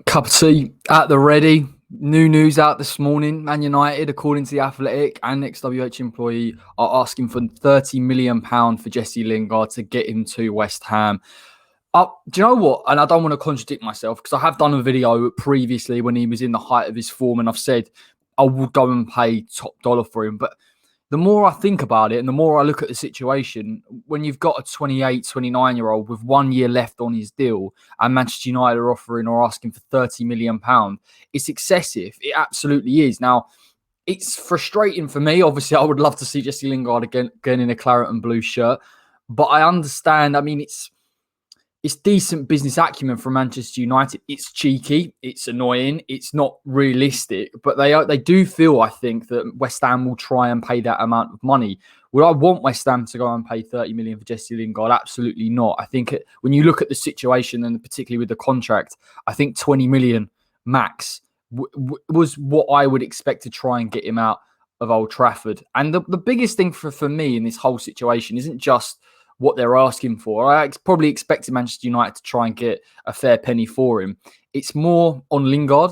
Cup of tea at the ready. New news out this morning. Man United, according to The Athletic and ex-WH employee, are asking for £30 million for Jesse Lingard to get him to West Ham. Do you know what? And I don't want to contradict myself because I have done a video previously when he was in the height of his form and I've said I will go and pay top dollar for him. But the more I think about it and the more I look at the situation, when you've got a 28, 29-year-old with 1 year left on his deal and Manchester United are offering or asking for £30 million, it's excessive. It absolutely is. Now, it's frustrating for me. Obviously, I would love to see Jesse Lingard again in a claret and blue shirt. But I understand. I mean, it's decent business acumen from Manchester United. It's cheeky, it's annoying, it's not realistic, but they do feel, I think, that West Ham will try and pay that amount of money. Would I want West Ham to go and pay 30 million for Jesse Lingard? Absolutely not. I think when you look at the situation and particularly with the contract, I think 20 million max was what I would expect to try and get him out of Old Trafford. And the biggest thing for me in this whole situation isn't just what they're asking for. I probably expected Manchester United to try and get a fair penny for him. It's more on Lingard.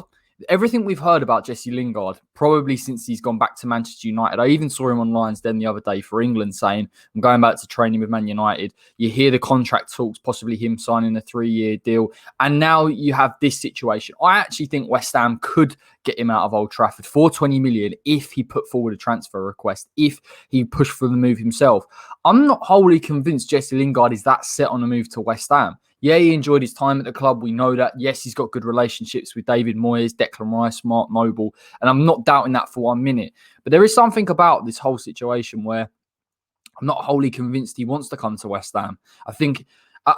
Everything we've heard about Jesse Lingard, probably since he's gone back to Manchester United. I even saw him online then the other day for England saying, I'm going back to training with Man United. You hear the contract talks, possibly him signing a 3-year deal. And now you have this situation. I actually think West Ham could get him out of Old Trafford for 20 million if he put forward a transfer request, if he pushed for the move himself. I'm not wholly convinced Jesse Lingard is that set on a move to West Ham. Yeah, he enjoyed his time at the club. We know that. Yes, he's got good relationships with David Moyes, Declan Rice, Mark Noble. And I'm not doubting that for 1 minute. But there is something about this whole situation where I'm not wholly convinced he wants to come to West Ham. I think,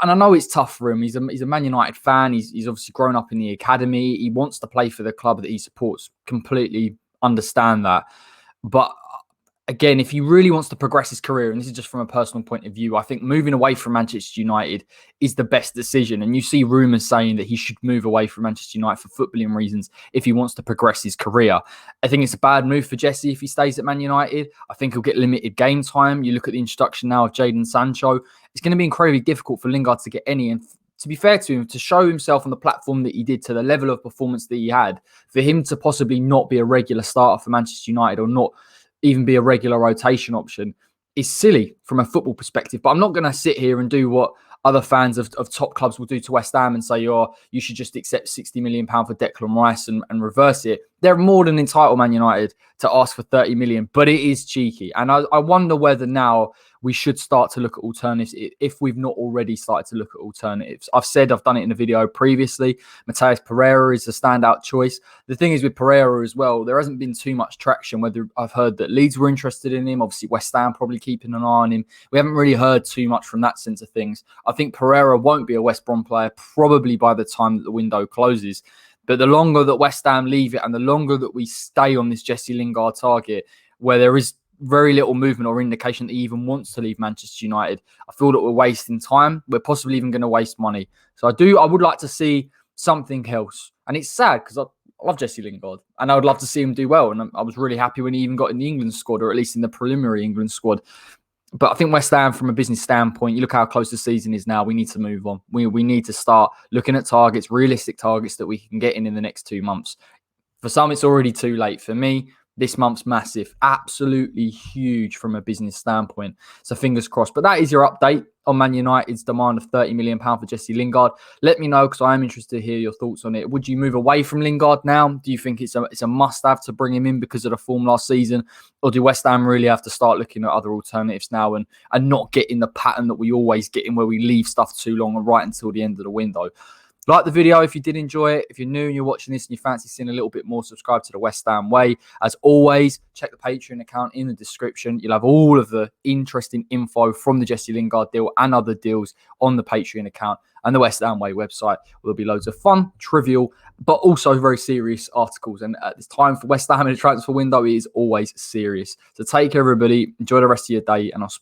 and I know it's tough for him. He's a Man United fan. He's obviously grown up in the academy. He wants to play for the club that he supports. Completely understand that. But again, if he really wants to progress his career, and this is just from a personal point of view, I think moving away from Manchester United is the best decision. And you see rumours saying that he should move away from Manchester United for footballing reasons if he wants to progress his career. I think it's a bad move for Jesse if he stays at Man United. I think he'll get limited game time. You look at the introduction now of Jadon Sancho. It's going to be incredibly difficult for Lingard to get any. And to be fair to him, to show himself on the platform that he did, to the level of performance that he had, for him to possibly not be a regular starter for Manchester United or not even be a regular rotation option is silly from a football perspective. But I'm not going to sit here and do what other fans of top clubs will do to West Ham and say, you should just accept £60 million for Declan Rice and reverse it. They're more than entitled, Man United, to ask for 30 million, but it is cheeky. And I wonder whether now we should start to look at alternatives if we've not already started to look at alternatives. I've done it in a video previously. Matheus Pereira is a standout choice. The thing is with Pereira as well, there hasn't been too much traction, whether I've heard that Leeds were interested in him. Obviously, West Ham probably keeping an eye on him. We haven't really heard too much from that sense of things. I think Pereira won't be a West Brom player probably by the time that the window closes. But the longer that West Ham leave it and the longer that we stay on this Jesse Lingard target, where there is very little movement or indication that he even wants to leave Manchester United, I feel that we're wasting time. We're possibly even going to waste money. So I would like to see something else. And it's sad because I love Jesse Lingard and I would love to see him do well. And I was really happy when he even got in the England squad, or at least in the preliminary England squad. But I think West Ham, from a business standpoint, you look how close the season is now, we need to move on. We need to start looking at targets, realistic targets that we can get in the next 2 months. For some, it's already too late. For me, this month's massive, absolutely huge from a business standpoint. So fingers crossed. But that is your update on Man United's demand of £30 million for Jesse Lingard. Let me know, because I am interested to hear your thoughts on it. Would you move away from Lingard now? Do you think it's a must-have to bring him in because of the form last season? Or do West Ham really have to start looking at other alternatives now and not get in the pattern that we always get in, where we leave stuff too long and right until the end of the window? Like the video if you did enjoy it. If you're new and you're watching this and you fancy seeing a little bit more, subscribe to the West Ham Way. As always, check the Patreon account in the description. You'll have all of the interesting info from the Jesse Lingard deal and other deals on the Patreon account and the West Ham Way website. There'll be loads of fun, trivial, but also very serious articles. And at this time for West Ham in the transfer window, it is always serious. So take care, everybody. Enjoy the rest of your day, and I'll